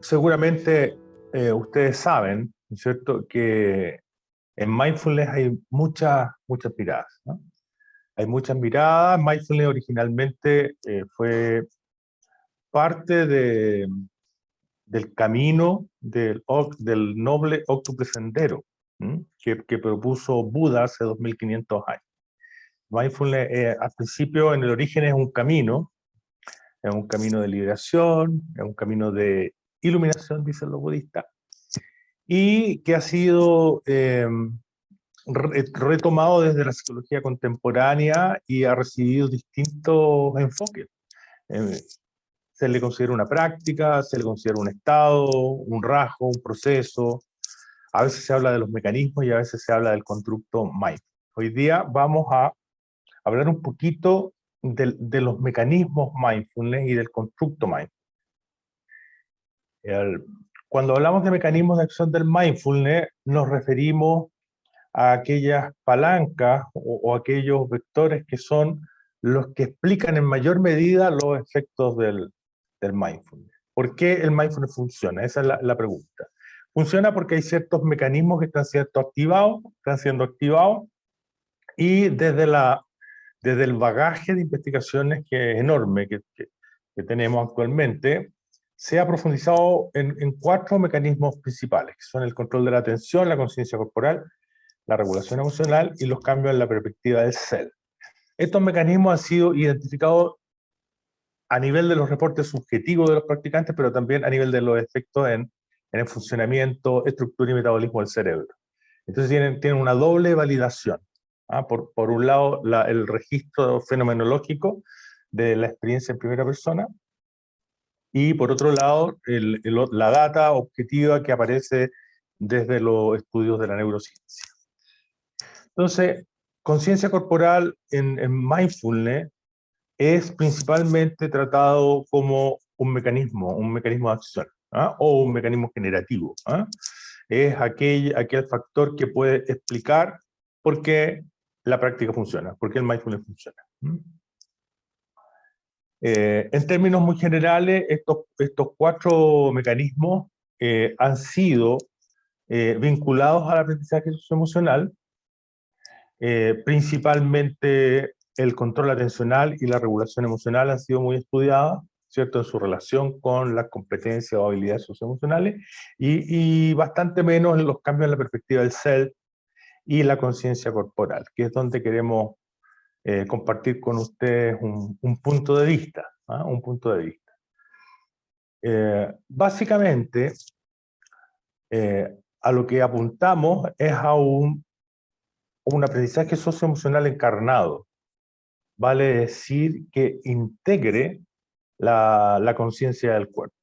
seguramente ustedes saben, ¿no es cierto?, que en mindfulness hay muchas miradas, ¿no? Hay muchas miradas. Mindfulness originalmente fue parte del camino del noble óctuple sendero, que propuso Buda hace 2500 años. Mindfulness al principio, en el origen, es un camino de liberación, es un camino de iluminación, dicen los budistas, y que ha sido retomado desde la psicología contemporánea y ha recibido distintos enfoques. Eh, Se le considera una práctica, se le considera un estado, un rasgo, un proceso. A veces se habla de los mecanismos y a veces se habla del constructo mind. Hoy día vamos a hablar un poquito de los mecanismos mindfulness y del constructo mind. Cuando hablamos de mecanismos de acción del mindfulness, nos referimos a aquellas palancas o aquellos vectores que son los que explican en mayor medida los efectos del mindfulness. ¿Por qué el mindfulness funciona? Esa es la pregunta. Funciona porque hay ciertos mecanismos que están siendo activados, y desde el bagaje de investigaciones que es enorme que tenemos actualmente, se ha profundizado en 4 mecanismos principales, que son el control de la atención, la conciencia corporal, la regulación emocional y los cambios en la perspectiva del self. Estos mecanismos han sido identificados a nivel de los reportes subjetivos de los practicantes, pero también a nivel de los efectos en el funcionamiento, estructura y metabolismo del cerebro. Entonces tienen una doble validación. Por un lado, el registro fenomenológico de la experiencia en primera persona, y por otro lado, la data objetiva que aparece desde los estudios de la neurociencia. Entonces, conciencia corporal en mindfulness es principalmente tratado como un mecanismo de acción, o un mecanismo generativo. Es aquel factor que puede explicar por qué la práctica funciona, por qué el mindfulness funciona. En términos muy generales, estos 4 mecanismos han sido vinculados al aprendizaje socioemocional, principalmente el control atencional y la regulación emocional han sido muy estudiadas, ¿cierto?, en su relación con las competencias o habilidades socioemocionales, y bastante menos en los cambios en la perspectiva del self y la conciencia corporal, que es donde queremos compartir con ustedes un punto de vista. Un punto de vista. Básicamente, a lo que apuntamos es a un aprendizaje socioemocional encarnado. Vale decir que integre la conciencia del cuerpo.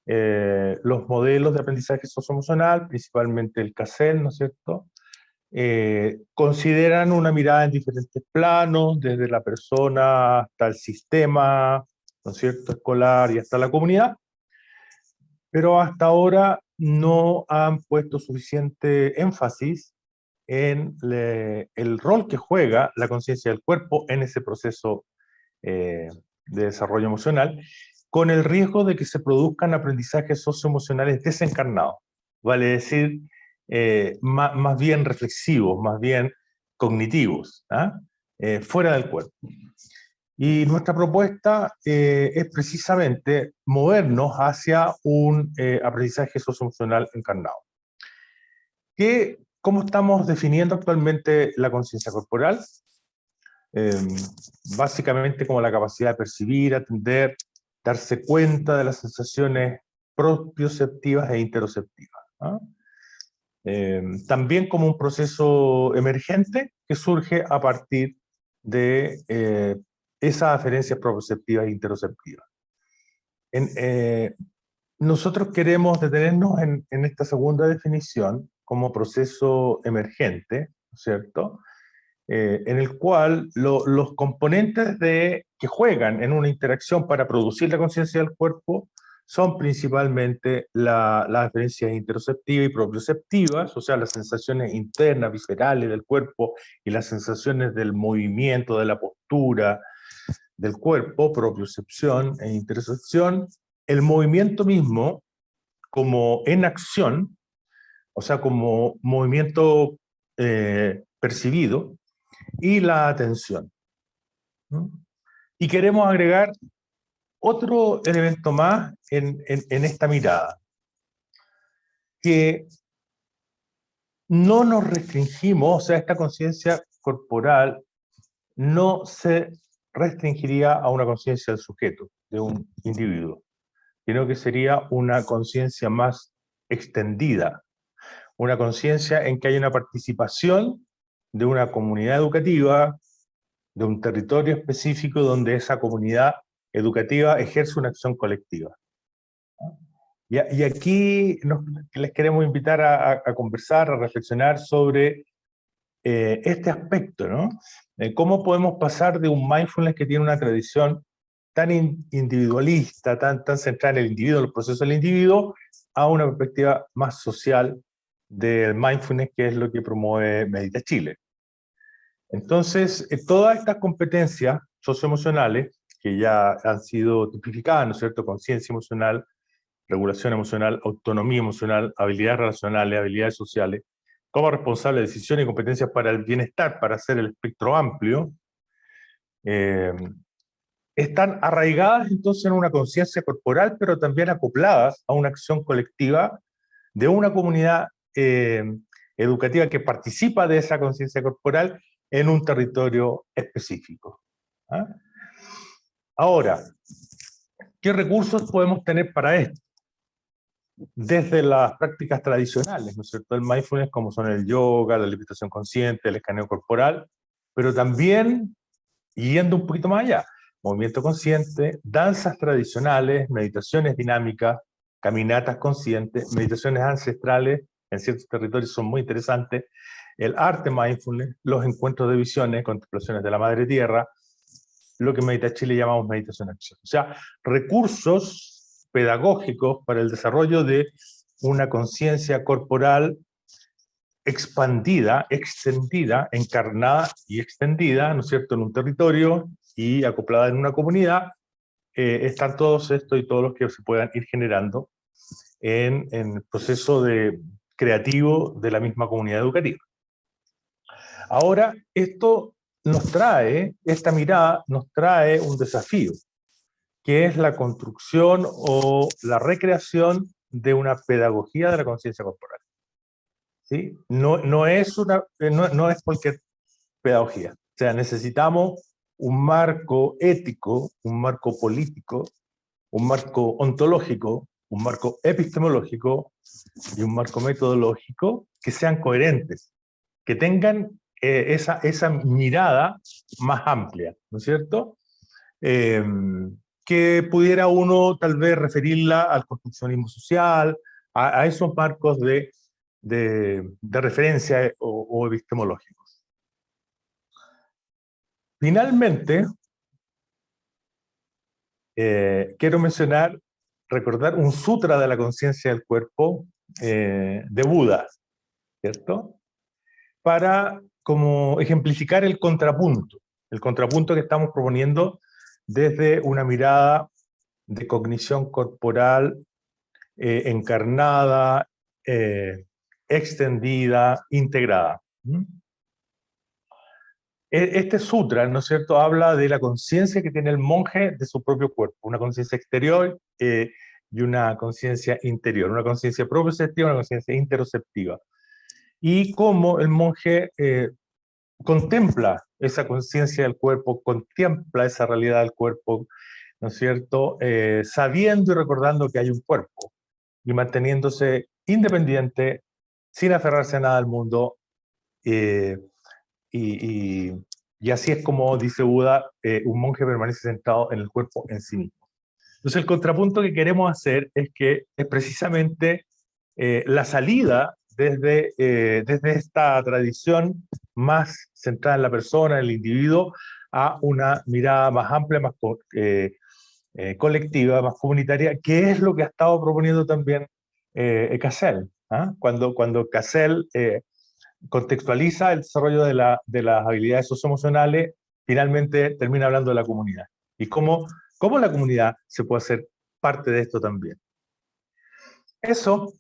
Los modelos de aprendizaje socioemocional, principalmente el CASEL, ¿no es cierto?, consideran una mirada en diferentes planos, desde la persona hasta el sistema, ¿no es cierto?, escolar y hasta la comunidad, pero hasta ahora no han puesto suficiente énfasis en el rol que juega la conciencia del cuerpo en ese proceso de desarrollo emocional, con el riesgo de que se produzcan aprendizajes socioemocionales desencarnados, vale decir, más bien reflexivos, más bien cognitivos, fuera del cuerpo. Y nuestra propuesta es precisamente movernos hacia un aprendizaje socioemocional encarnado. ¿Cómo estamos definiendo actualmente la conciencia corporal? Básicamente como la capacidad de percibir, atender, darse cuenta de las sensaciones propioceptivas e interoceptivas. También como un proceso emergente que surge a partir de esas aferencias propioceptivas e interoceptivas. Nosotros queremos detenernos en esta segunda definición como proceso emergente, ¿cierto?, en el cual los componentes que juegan en una interacción para producir la conciencia del cuerpo son principalmente las experiencias interoceptivas y propioceptivas, o sea, las sensaciones internas, viscerales del cuerpo, y las sensaciones del movimiento, de la postura del cuerpo, propiocepción e interocepción. El movimiento mismo como en acción, o sea, como movimiento percibido, y la atención. ¿No? Y queremos agregar otro elemento más en esta mirada, que no nos restringimos, o sea, esta conciencia corporal no se restringiría a una conciencia del sujeto, de un individuo, sino que sería una conciencia más extendida, una conciencia en que hay una participación de una comunidad educativa, de un territorio específico donde esa comunidad educativa ejerce una acción colectiva. Y aquí les queremos invitar a conversar, a reflexionar sobre este aspecto, ¿no? ¿Cómo podemos pasar de un mindfulness que tiene una tradición tan individualista, tan centrada en el individuo, en los procesos del individuo, a una perspectiva más social del mindfulness, que es lo que promueve Medita Chile? Entonces, todas estas competencias socioemocionales, que ya han sido tipificadas, ¿no es cierto?, conciencia emocional, regulación emocional, autonomía emocional, habilidades relacionales, habilidades sociales, como responsable de decisiones y competencias para el bienestar, para hacer el espectro amplio, están arraigadas entonces en una conciencia corporal, pero también acopladas a una acción colectiva de una comunidad educativa que participa de esa conciencia corporal en un territorio específico. ¿Ah? Ahora, ¿qué recursos podemos tener para esto? Desde las prácticas tradicionales, ¿no es cierto?, el mindfulness, como son el yoga, la alimentación consciente, el escaneo corporal, pero también, yendo un poquito más allá, movimiento consciente, danzas tradicionales, meditaciones dinámicas, caminatas conscientes, meditaciones ancestrales, en ciertos territorios son muy interesantes, el arte mindfulness, los encuentros de visiones, contemplaciones de la madre tierra, lo que en Medita Chile llamamos meditación acción. O sea, recursos pedagógicos para el desarrollo de una conciencia corporal expandida, extendida, encarnada y extendida, ¿no es cierto?, en un territorio y acoplada en una comunidad. Están todos estos y todos los que se puedan ir generando en el proceso creativo de la misma comunidad educativa. Ahora, esta mirada nos trae un desafío, que es la construcción o la recreación de una pedagogía de la conciencia corporal. ¿Sí? No es cualquier pedagogía. O sea, necesitamos un marco ético, un marco político, un marco ontológico, un marco epistemológico y un marco metodológico que sean coherentes, que tengan esa mirada más amplia, ¿no es cierto? Que pudiera uno tal vez referirla al construccionismo social, a esos marcos de referencia o epistemológicos. Finalmente, quiero recordar un sutra de la conciencia del cuerpo de Buda, ¿cierto? Para como ejemplificar el contrapunto que estamos proponiendo desde una mirada de cognición corporal encarnada, extendida, integrada. Este sutra, ¿no es cierto?, habla de la conciencia que tiene el monje de su propio cuerpo, una conciencia exterior y una conciencia interior, una conciencia proprioceptiva, una conciencia interoceptiva. Y cómo el monje contempla esa conciencia del cuerpo, contempla esa realidad del cuerpo, ¿no es cierto?, sabiendo y recordando que hay un cuerpo, y manteniéndose independiente, sin aferrarse a nada del mundo, y así es como, dice Buda, un monje permanece sentado en el cuerpo en sí mismo. Entonces el contrapunto que queremos hacer es que es precisamente la salida desde esta tradición más centrada en la persona, en el individuo, a una mirada más amplia, más colectiva, más comunitaria, que es lo que ha estado proponiendo también Cassell. ¿Ah? Cuando Cassell contextualiza el desarrollo de las habilidades socioemocionales, finalmente termina hablando de la comunidad. Y cómo la comunidad se puede hacer parte de esto también. Eso,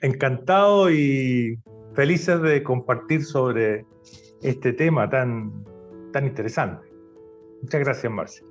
encantado y felices de compartir sobre este tema tan interesante. Muchas gracias, Marcia.